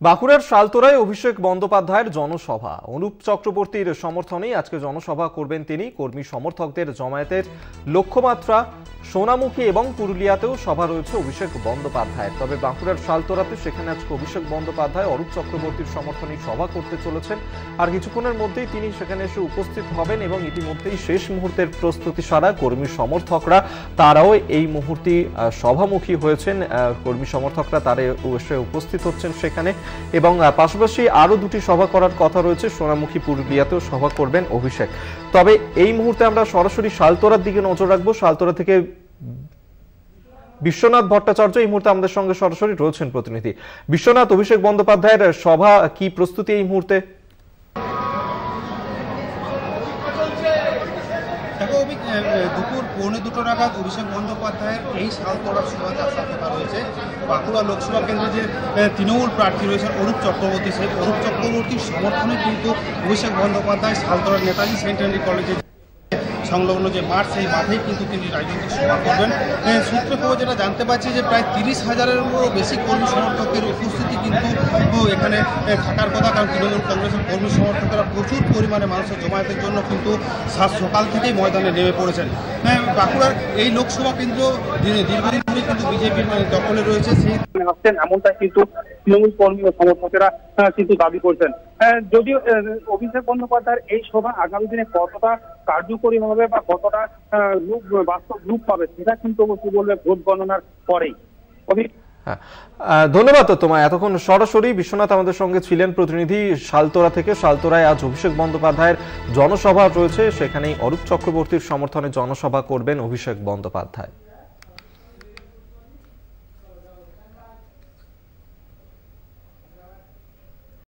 বাঁকুড়ার শালতোরায় অভিষেক বন্দ্যোপাধ্যায়ের জনসভা। অনুপ চক্রবর্তীর সমর্থনেই আজকে জনসভা করবেন তিনি। কর্মী সমর্থকদের জমায়েতের লক্ষ্যমাত্রা সোনামুখী এবং পুরুলিয়াতেও সভা রয়েছে অভিষেক বন্দ্যোপাধ্যায়ের। তবে বাঁকুড়ার শালতোরাতে সেখানে আজকে অভিষেক বন্দ্যোপাধ্যায় অরূপ চক্রবর্তীর সমর্থনেই সভা করতে চলেছেন। আর কিছুক্ষণের মধ্যেই তিনি সেখানে এসে উপস্থিত হবেন এবং ইতিমধ্যেই শেষ মুহূর্তের প্রস্তুতি সারা কর্মী সমর্থকরা তারাও এই মুহূর্তে সভামুখী হয়েছেন। কর্মী সমর্থকরা তারা এসে উপস্থিত হচ্ছেন সেখানে এবং পাশাপাশি আরো দুটি সভা করার কথা রয়েছে। সোনামুখী পুরুলিয়াতেও সভা করবেন অভিষেক। তবে এই মুহূর্তে আমরা সরাসরি শালতোরার দিকে নজর রাখবো। শালতোরা থেকে বিশ্বনাথ ভট্টাচার্য এই মুহূর্তে আমাদের সঙ্গে সরাসরি রয়েছেন প্রতিনিধি। বিশ্বনাথ, অভিষেক বন্দ্যোপাধ্যায়ের সভা কি প্রস্তুতি এই মুহূর্তে? দুপুর 1:45 নাগাদ অভিষেক বন্দ্যোপাধ্যায়ের এই শালতোড়ার সভাতে আসার কথা রয়েছে। বাঁকুড়া লোকসভা কেন্দ্রে যে তৃণমূল প্রার্থী রয়েছেন অরূপ চক্রবর্তী, সেই অরূপ চক্রবর্তীর সমর্থনে কিন্তু অভিষেক বন্দ্যোপাধ্যায় শালতোড়ার নেতাজি সেন্টারি কলেজে সংলগ্ন যে মাঠ, সেই মাঠেই কিন্তু তিনি রাজনৈতিক সভা করবেন। সূত্রে খবর যেটা জানতে পারছি যে প্রায় 30,000-এরও বেশি কর্মী সমর্থকের উপস্থিতি কিন্তু এখানে থাকার কথা, কারণ তৃণমূল কংগ্রেসের কর্মী সমর্থকেরা প্রচুর পরিমাণে মানুষের জমায়েতের জন্য কিন্তু সকাল থেকেই ময়দানে নেমে পড়েছেন। বাঁকুড়ার এই লোকসভা কেন্দ্র দীর্ঘদিন ধরে কিন্তু বিজেপির দখলে রয়েছে, সেই আসছেন এমনটাই কিন্তু তৃণমূল কর্মী ও সমর্থকেরা কিন্তু দাবি করছেন। যদিও অভিষেক বন্দ্যোপাধ্যায়ের এই সভা আগামী দিনে কতটা কার্যকরী হবে বা কতটা বাস্তব রূপ পাবে সেটা কিন্তু অবশ্যই বলবে ভোট গণনার পরেই। ধন্যবাদ তোমায়। এতক্ষণ সরাসরি বিশ্বনাথ আমাদের সঙ্গে ছিলেন প্রতিনিধি শালতোরা থেকে। শালতোরায় আজ অভিষেক বন্দ্যোপাধ্যায়ের জনসভা রয়েছে, সেখানেই অরূপ চক্রবর্তীর সমর্থনে জনসভা করবেন অভিষেক বন্দ্যোপাধ্যায়।